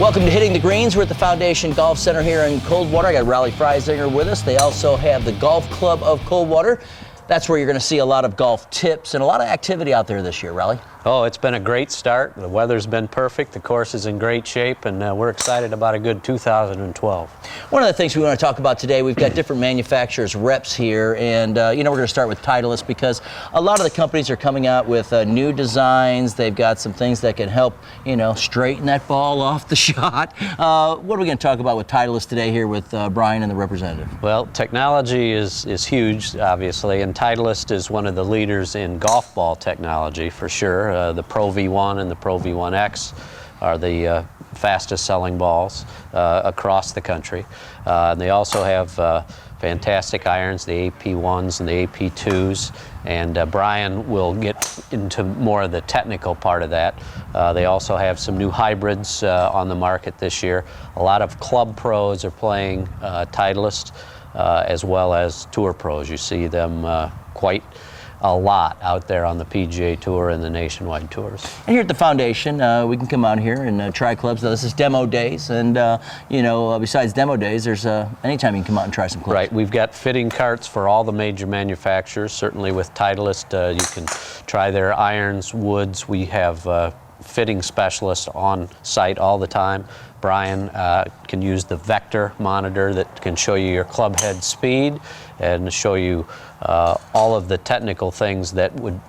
Welcome to Hitting the Greens. We're at the Foundation Golf Center here in Coldwater. I got Rollie Freisinger with us. They also have the Golf Club of Coldwater. That's where you're going to see a lot of golf tips and a lot of activity out there this year, Rollie. Oh, it's been a great start. The weather's been perfect. The course is in great shape, and we're excited about a good 2012. One of the things we want to talk about today, we've got different manufacturers' reps here, and we're going to start with Titleist because a lot of the companies are coming out with new designs. They've got some things that can help, straighten that ball off the shot. What are we going to talk about with Titleist today here with Brian and the representative? Well, technology is huge, obviously, and Titleist is one of the leaders in golf ball technology for sure. The Pro V1 and the Pro V1X are the fastest selling balls across the country. And they also have fantastic irons, the AP1s and the AP2s, and Brian will get into more of the technical part of that. They also have some new hybrids on the market this year. A lot of club pros are playing Titleist, as well as tour pros. You see them quite a lot out there on the PGA Tour and the nationwide tours. And here at the Foundation, we can come out here and try clubs. Now, this is demo days, and besides demo days, there's anytime you can come out and try some clubs. Right, we've got fitting carts for all the major manufacturers. Certainly with Titleist, you can try their irons, woods. We have fitting specialists on site all the time. Brian can use the Vector monitor that can show you your club head speed and show you all of the technical things that would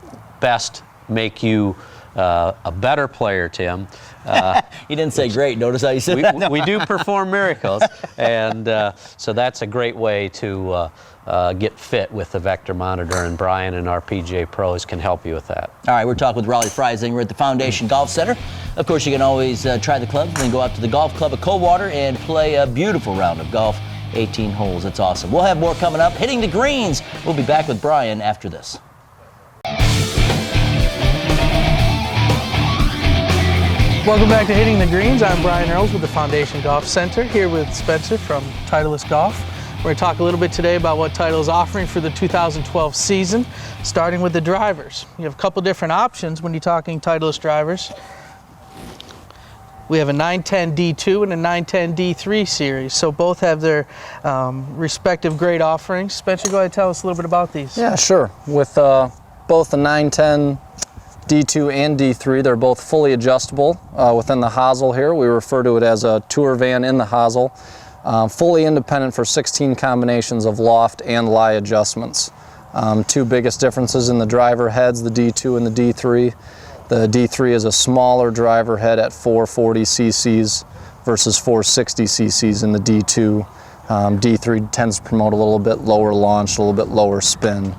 best make you a better player, Tim. You didn't say great. Notice how you said that. No. We do perform miracles, and so that's a great way to get fit with the Vector monitor, and Brian and our PGA pros can help you with that. All right, we're talking with Rollie Freisinger. We're at the Foundation Golf Center. Of course, you can always try the clubs and then go out to the Golf Club of Coldwater and play a beautiful round of golf, 18 holes. It's awesome. We'll have more coming up. Hitting the Greens. We'll be back with Brian after this. Welcome back to Hitting the Greens. I'm Brian Earls with the Foundation Golf Center, here with Spencer from Titleist Golf. We're going to talk a little bit today about what Titleist is offering for the 2012 season, starting with the drivers. You have a couple different options when you're talking Titleist drivers. We have a 910 D2 and a 910 D3 series, so both have their respective great offerings. Spencer, go ahead and tell us a little bit about these. Yeah, sure. With both the 910 D2 and D3, they're both fully adjustable within the hosel here. We refer to it as a tour van in the hosel. Fully independent for 16 combinations of loft and lie adjustments. Two biggest differences in the driver heads, the D2 and the D3. The D3 is a smaller driver head at 440 cc's versus 460 cc's in the D2. D3 tends to promote a little bit lower launch, a little bit lower spin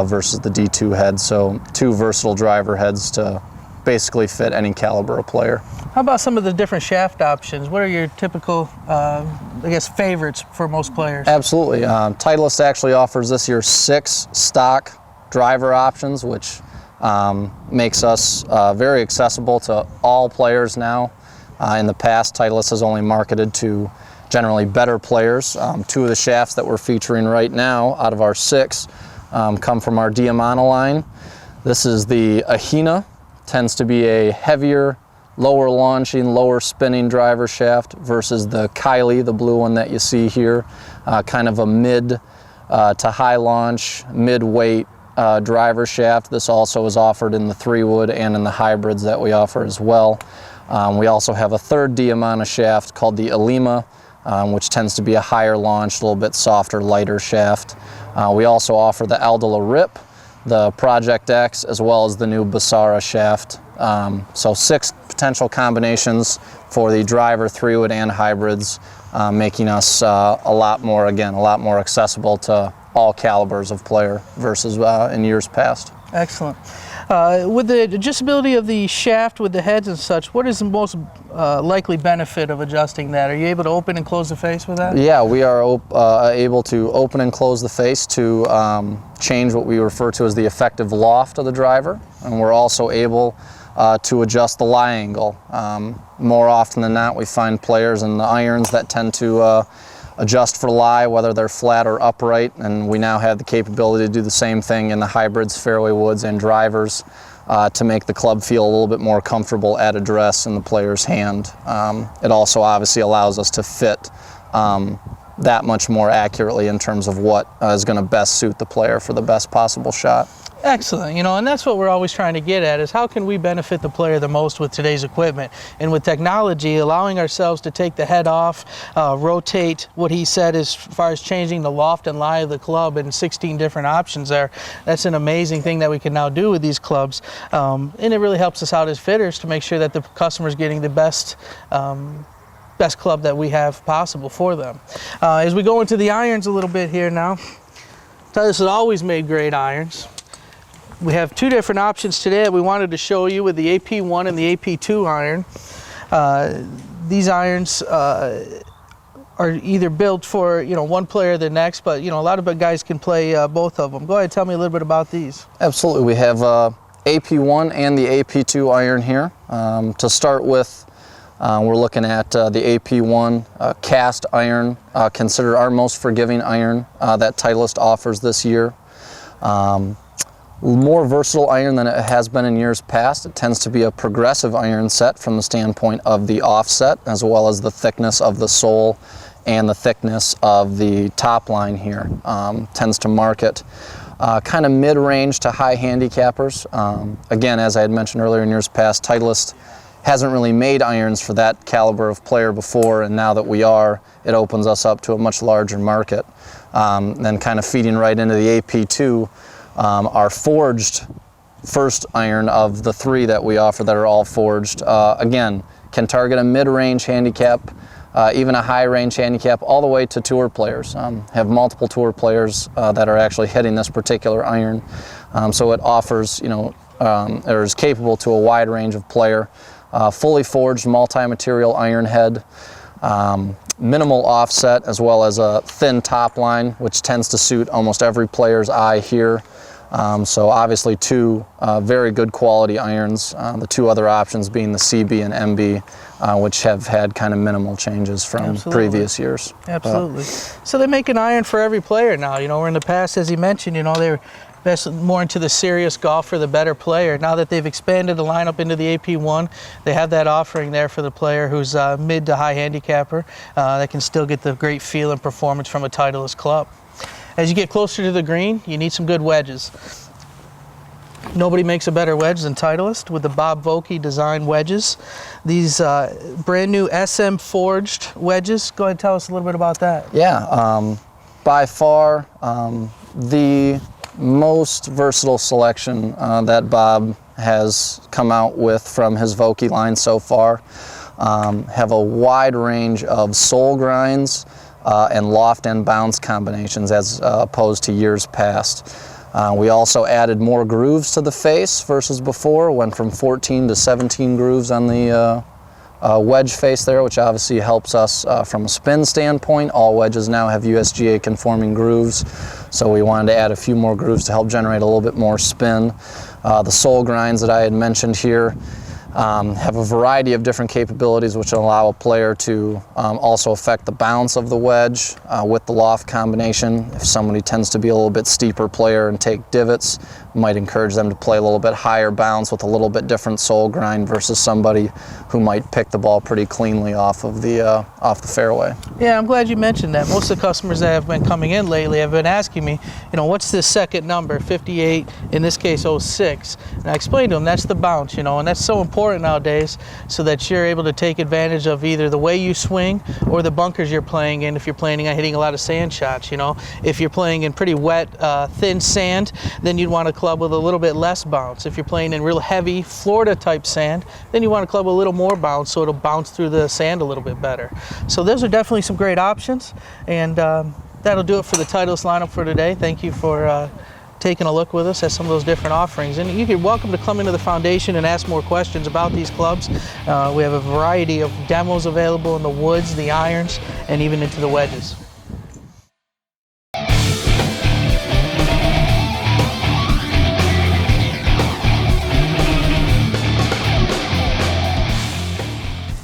versus the D2 head. So two versatile driver heads to basically fit any caliber of player. How about some of the different shaft options? What are your typical, favorites for most players? Absolutely. Titleist actually offers this year 6 stock driver options, which makes us very accessible to all players now. In the past, Titleist has only marketed to generally better players. 2 of the shafts that we're featuring right now out of our 6 come from our Diamana line. This is the Ahina. Tends to be a heavier, lower launching, lower spinning driver shaft versus the Kylie, the blue one that you see here, kind of a mid to high launch, mid-weight driver shaft. This also is offered in the 3-wood and in the hybrids that we offer as well. We also have a third Diamana shaft called the Alima, which tends to be a higher launch, a little bit softer, lighter shaft. We also offer the Aldila Rip, the Project X, as well as the new Basara shaft. So 6 potential combinations for the driver, 3-wood, and hybrids, making us a lot more accessible to all calibers of player versus in years past. Excellent. With the adjustability of the shaft with the heads and such, what is the most likely benefit of adjusting that? Are you able to open and close the face with that? Yeah, we are able to open and close the face to change what we refer to as the effective loft of the driver, and we're also able to adjust the lie angle. More often than not, we find players in the irons that tend to adjust for lie, whether they're flat or upright, and we now have the capability to do the same thing in the hybrids, fairway woods, and drivers. to make the club feel a little bit more comfortable at address in the player's hand. It also obviously allows us to fit that much more accurately in terms of what is going to best suit the player for the best possible shot. Excellent, and that's what we're always trying to get at, is how can we benefit the player the most with today's equipment? And with technology, allowing ourselves to take the head off, rotate what he said as far as changing the loft and lie of the club, and 16 different options there. That's an amazing thing that we can now do with these clubs. And it really helps us out as fitters to make sure that the customer's getting the best club that we have possible for them. As we go into the irons a little bit here now, Titleist has always made great irons. We have two different options today that we wanted to show you with the AP1 and the AP2 iron. These irons are either built for one player or the next, but a lot of guys can play both of them. Go ahead, tell me a little bit about these. Absolutely, we have AP1 and the AP2 iron here. To start with, we're looking at the AP1 cast iron, considered our most forgiving iron that Titleist offers this year. More versatile iron than it has been in years past. It tends to be a progressive iron set from the standpoint of the offset, as well as the thickness of the sole and the thickness of the top line here. Tends to market kind of mid-range to high handicappers. Again, as I had mentioned earlier, in years past, Titleist hasn't really made irons for that caliber of player before, and now that we are, it opens us up to a much larger market. Then kind of feeding right into the AP2, our forged first iron of the three that we offer that are all forged, again, can target a mid-range handicap, even a high-range handicap, all the way to tour players. Have multiple tour players that are actually hitting this particular iron. So it offers, or is capable to a wide range of player. Fully forged multi-material iron head. Minimal offset, as well as a thin top line, which tends to suit almost every player's eye here. So obviously two very good quality irons, the two other options being the CB and MB, which have had kind of minimal changes from previous years. Absolutely. So they make an iron for every player now. Where in the past, as he mentioned, they were more into the serious golf for the better player. Now that they've expanded the lineup into the AP1, they have that offering there for the player who's mid to high handicapper that can still get the great feel and performance from a Titleist club. As you get closer to the green, you need some good wedges. Nobody makes a better wedge than Titleist with the Bob Vokey design wedges. These brand new SM forged wedges. Go ahead and tell us a little bit about that. Yeah, by far the most versatile selection that Bob has come out with from his Vokey line so far. Have a wide range of sole grinds and loft and bounce combinations as opposed to years past. We also added more grooves to the face versus before, went from 14 to 17 grooves on the wedge face there, which obviously helps us from a spin standpoint. All wedges now have USGA conforming grooves, so we wanted to add a few more grooves to help generate a little bit more spin. The sole grinds that I had mentioned here have a variety of different capabilities which allow a player to also affect the bounce of the wedge with the loft combination. If somebody tends to be a little bit steeper player and take divots, might encourage them to play a little bit higher bounce with a little bit different sole grind versus somebody who might pick the ball pretty cleanly off of the fairway. Yeah, I'm glad you mentioned that. Most of the customers that have been coming in lately have been asking me, what's this second number, 58, in this case 06? And I explained to them that's the bounce, and that's so important nowadays so that you're able to take advantage of either the way you swing or the bunkers you're playing in if you're planning on hitting a lot of sand shots. If you're playing in pretty wet, thin sand, then you'd want to club with a little bit less bounce. If you're playing in real heavy Florida type sand, then you want to club a little more bounce so it'll bounce through the sand a little bit better. So those are definitely some great options, and that'll do it for the Titleist lineup for today. Thank you for taking a look with us at some of those different offerings. And you're welcome to come into the foundation and ask more questions about these clubs. We have a variety of demos available in the woods, the irons, and even into the wedges.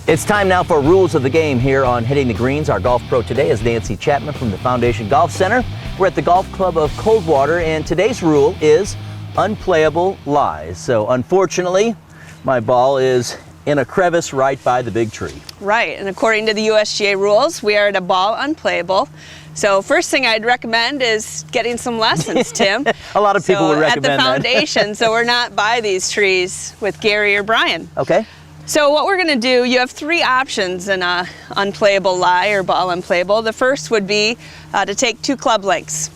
It's time now for rules of the game here on Hitting the Greens. Our golf pro today is Nancy Chapman from the Foundation Golf Center. We're at the Golf Club of Coldwater, and today's rule is unplayable lies. So unfortunately, my ball is in a crevice right by the big tree. Right, and according to the USGA rules, we are at a ball unplayable. So first thing I'd recommend is getting some lessons, Tim. A lot of people would recommend at the that. foundation, so we're not by these trees with Gary or Brian. Okay. So what we're going to do, you have three options in a unplayable lie or ball unplayable. The first would be to take 2 club lengths.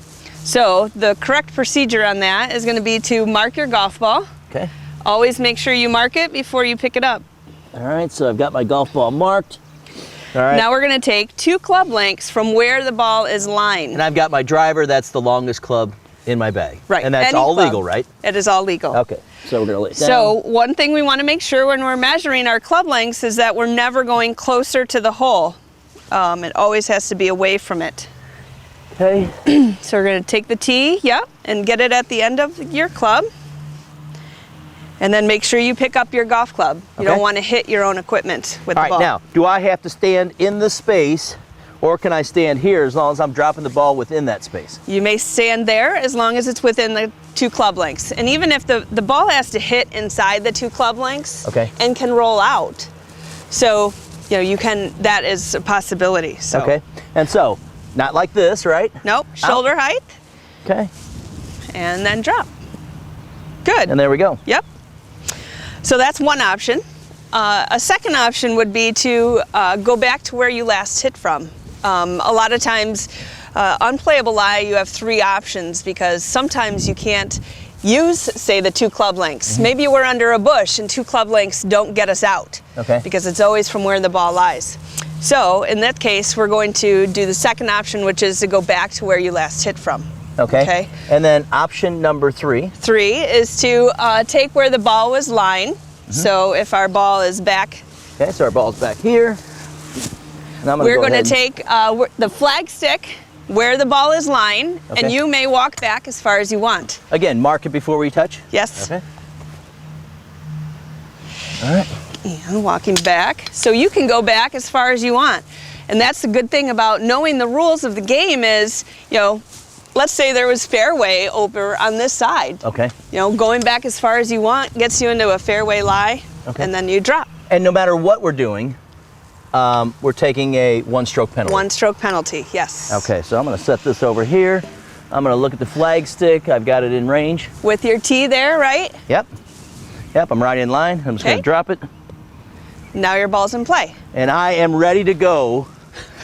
So the correct procedure on that is going to be to mark your golf ball. Okay. Always make sure you mark it before you pick it up. All right, so I've got my golf ball marked. All right. Now we're going to take 2 club lengths from where the ball is lying. And I've got my driver, that's the longest club in my bag. Right. And that's Any all club. legal, right? It is all legal. Okay, so we're going to lay it down. So one thing we want to make sure when we're measuring our club lengths is that we're never going closer to the hole. It always has to be away from it. Okay. So we're going to take the tee, and get it at the end of your club. And then make sure you pick up your golf club. You Okay. don't want to hit your own equipment with All the right, ball. now, do I have to stand in the space or can I stand here as long as I'm dropping the ball within that space? You may stand there as long as it's within the 2 club lengths. And even if the ball has to hit inside the 2 club lengths Okay. and can roll out. So, you can, that is a possibility. So. Okay, and so, not like this, right? Nope, shoulder height, Okay, and then drop. Good. and there we go. Yep. So that's one option. A second option would be to go back to where you last hit from. A lot of times, unplayable lie, you have 3 options because sometimes you can't use, say, the 2 club lengths. Maybe we're under a bush and 2 club lengths don't get us out. Okay. Because it's always from where the ball lies. So in that case, we're going to do the second option, which is to go back to where you last hit from. Okay. Okay. And then option number 3. 3 is to take where the ball was lying. So if our ball is back, Okay, so our ball's back here. And I'm we're go going to ahead take the flag stick where the ball is lying, Okay. and you may walk back as far as you want. Again, mark it before we touch. Yes. Okay. All right. And walking back. So you can go back as far as you want. And that's the good thing about knowing the rules of the game is, let's say there was fairway over on this side. Okay. Going back as far as you want gets you into a fairway lie, Okay. and then you drop. And no matter what we're doing, we're taking a 1-stroke penalty. 1-stroke penalty, yes. Okay, so I'm going to set this over here. I'm going to look at the flag stick. I've got it in range. With your tee there, right? Yep. Yep, I'm right in line. I'm just going Okay. to drop it. Now your ball's in play. And I am ready to go.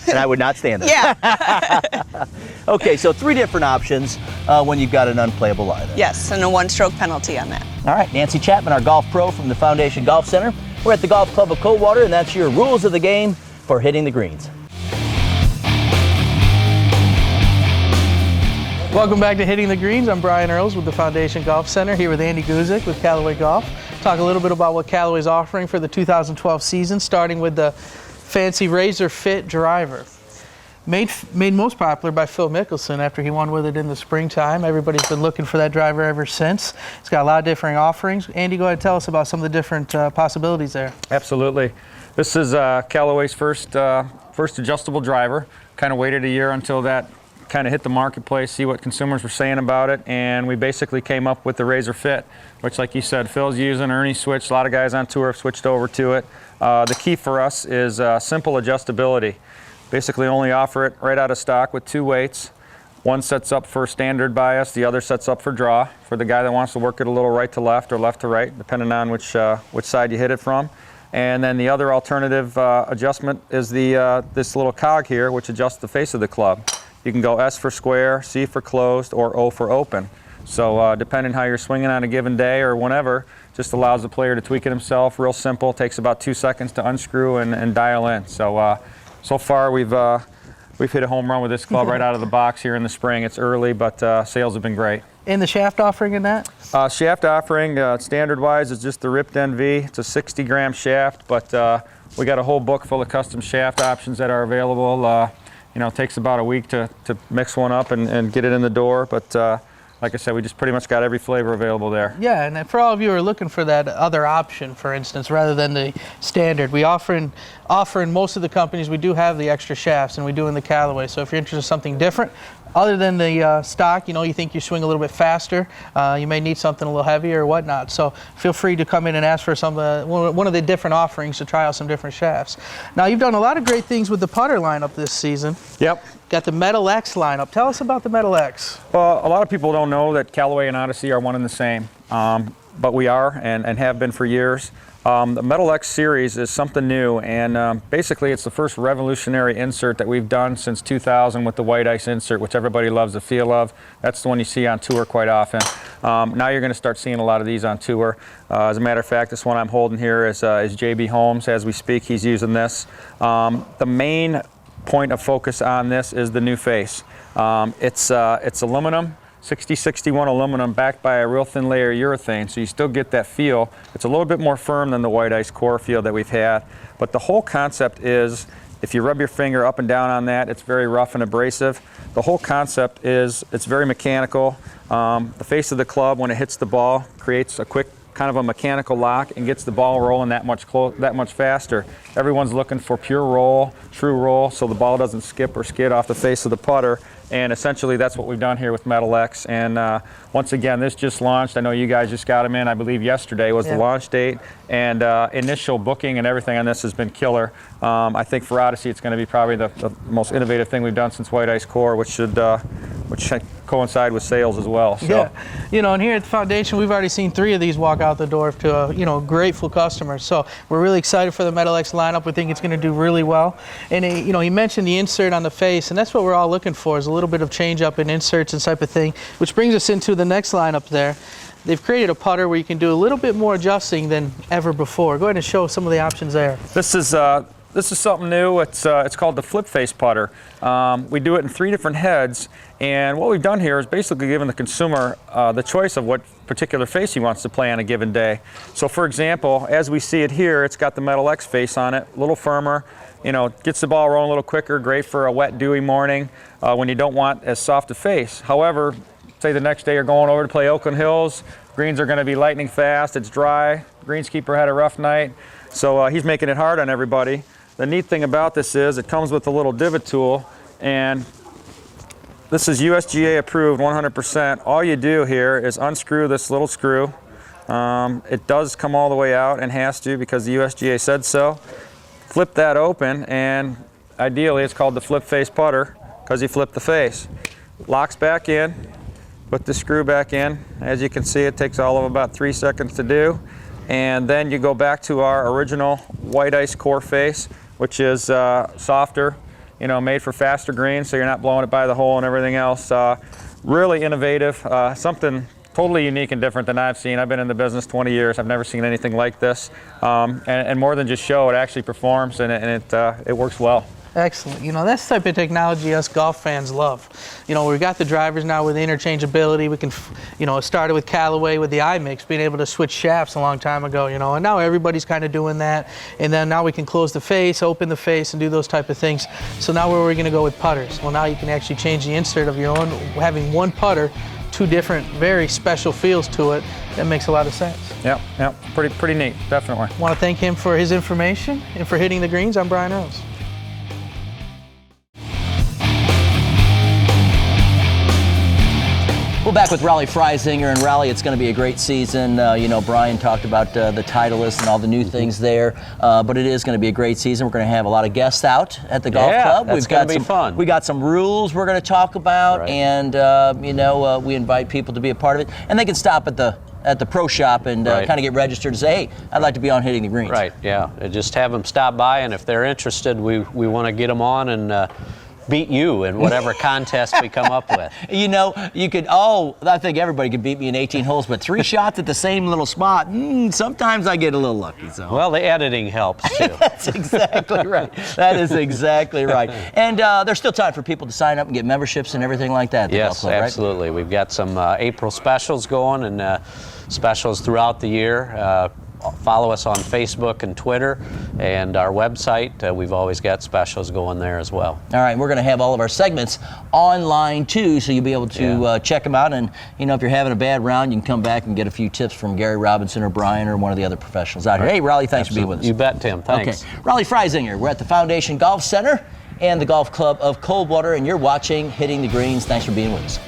And I would not stand there. Yeah. Okay, so 3 different options when you've got an unplayable lie there. Yes, and a 1-stroke penalty on that. All right, Nancy Chapman, our golf pro from the Foundation Golf Center. We're at the Golf Club of Coldwater, and that's your rules of the game for hitting the greens. Welcome back to Hitting the Greens. I'm Brian Earls with the Foundation Golf Center, here with Andy Guzik with Callaway Golf. Talk a little bit about what Callaway's offering for the 2012 season, starting with the fancy Razor Fit driver. Made most popular by Phil Mickelson after he won with it in the springtime. Everybody's been looking for that driver ever since. It's got a lot of different offerings. Andy, go ahead and tell us about some of the different possibilities there. Absolutely. This is Callaway's first adjustable driver. Kind of waited a year until that kind of hit the marketplace, see what consumers were saying about it, and we basically came up with the Razor Fit, which, like you said, Phil's using, Ernie switched, a lot of guys on tour have switched over to it. The key for us is simple adjustability. Basically only offer it right out of stock with 2 weights. One sets up for standard bias, the other sets up for draw, for the guy that wants to work it a little right to left or left to right, depending on which side you hit it from. And then the other alternative adjustment is this little cog here, which adjusts the face of the club. You can go S for square, C for closed, or O for open. So depending how you're swinging on a given day or whenever, just allows the player to tweak it himself. Real simple, takes about 2 seconds to unscrew and dial in. So far we've hit a home run with this club right out of the box here in the spring. It's early, but sales have been great. And the shaft offering in that? Shaft offering, standard-wise, is just the Ripped NV. It's a 60-gram shaft, but we got a whole book full of custom shaft options that are available. It takes about a week to mix one up and get it in the door, but like I said, we just pretty much got every flavor available there. Yeah, and for all of you who are looking for that other option, for instance, rather than the standard, we offer in most of the companies, we do have the extra shafts, and we do in the Callaway. So if you're interested in something different, other than the stock, you think you swing a little bit faster, you may need something a little heavier or whatnot. So feel free to come in and ask for one of the different offerings to try out some different shafts. Now, you've done a lot of great things with the putter lineup this season. Yep. Got the Metal X lineup. Tell us about the Metal X. Well, a lot of people don't know that Callaway and Odyssey are one and the same, but we are and have been for years. The Metal X series is something new, and basically it's the first revolutionary insert that we've done since 2000 with the white ice insert, which everybody loves the feel of. That's the one you see on tour quite often. Now you're going to start seeing a lot of these on tour. As a matter of fact, this one I'm holding here is JB Holmes. As we speak, he's using this. The main point of focus on this is the new face. It's aluminum. 6061 aluminum backed by a real thin layer of urethane, so you still get that feel. It's a little bit more firm than the white ice core feel that we've had, but the whole concept is if you rub your finger up and down on that, it's very rough and abrasive. The whole concept is it's very mechanical. The face of the club, when it hits the ball, creates a quick kind of a mechanical lock and gets the ball rolling that much faster. Everyone's looking for pure roll, true roll, so the ball doesn't skip or skid off the face of the putter. And essentially that's what we've done here with Metal X. And once again, this just launched. I know you guys just got them in. I believe yesterday was the launch date. And initial booking and everything on this has been killer. I think for Odyssey, it's going to be probably the most innovative thing we've done since white ice core, which should coincide with sales as well. So. Yeah, and here at the foundation, we've already seen 3 of these walk out the door to grateful customers. So we're really excited for the Metal X lineup. We think it's going to do really well. And he mentioned the insert on the face, and that's what we're all looking for, is a little bit of change up in inserts and type of thing, which brings us into the next lineup there. They've created a putter where you can do a little bit more adjusting than ever before. Go ahead and show some of the options there. This is something new. It's called the flip face putter. We do it in 3 different heads, and what we've done here is basically given the consumer the choice of what particular face he wants to play on a given day. So for example, as we see it here, it's got the Metal X face on it, a little firmer, gets the ball rolling a little quicker, great for a wet, dewy morning when you don't want as soft a face. However, say the next day you're going over to play Oakland Hills, greens are going to be lightning fast, it's dry, greenskeeper had a rough night, so he's making it hard on everybody. The neat thing about this is it comes with a little divot tool, and this is USGA approved 100%. All you do here is unscrew this little screw. It does come all the way out and has to because the USGA said so. Flip that open, and ideally it's called the flip face putter because you flip the face. Locks back in, put the screw back in. As you can see, it takes all of about 3 seconds to do. And then you go back to our original white ice core face, which is softer, made for faster greens, so you're not blowing it by the hole and everything else. Really innovative, something totally unique and different than I've seen. I've been in the business 20 years. I've never seen anything like this. And more than just show, it actually performs, and it works well. Excellent. That's the type of technology us golf fans love. We've got the drivers now with interchangeability. We can, it started with Callaway with the iMix, being able to switch shafts a long time ago, and now everybody's kind of doing that. And then now we can close the face, open the face, and do those type of things. So now where are we going to go with putters? Well, now you can actually change the insert of your own, having one putter, 2 different, very special feels to it. That makes a lot of sense. Yep, pretty neat, definitely. I want to thank him for his information and for hitting the greens. I'm Brian Earls. We're back with Raleigh Freisinger, and Raleigh, it's going to be a great season. Brian talked about the Titleist and all the new things there, but it is going to be a great season. We're going to have a lot of guests out at the golf club. That's going to be fun. We got some rules we're going to talk about, right. And we invite people to be a part of it, and they can stop at the pro shop and right. kind of get registered and say, hey, I'd like to be on Hitting the Greens. Right, yeah. Just have them stop by, and if they're interested, we want to get them on and beat you in whatever contest we come up with. You could, I think everybody could beat me in 18 holes, but 3 shots at the same little spot, sometimes I get a little lucky. So. Well, the editing helps too. That's exactly right. That is exactly right. And there's still time for people to sign up and get memberships and everything like that at the golf Yes, club, right? absolutely. We've got some April specials going and specials throughout the year. follow us on Facebook and Twitter, and our website. We've always got specials going there as well. All right, we're going to have all of our segments online too, so you'll be able to check them out. And if you're having a bad round, you can come back and get a few tips from Gary Robinson or Brian or one of the other professionals out here. Hey, Raleigh, thanks for being with us. You bet, Tim. Thanks. Okay, Raleigh Freisinger. We're at the Foundation Golf Center and the Golf Club of Coldwater, and you're watching Hitting the Greens. Thanks for being with us.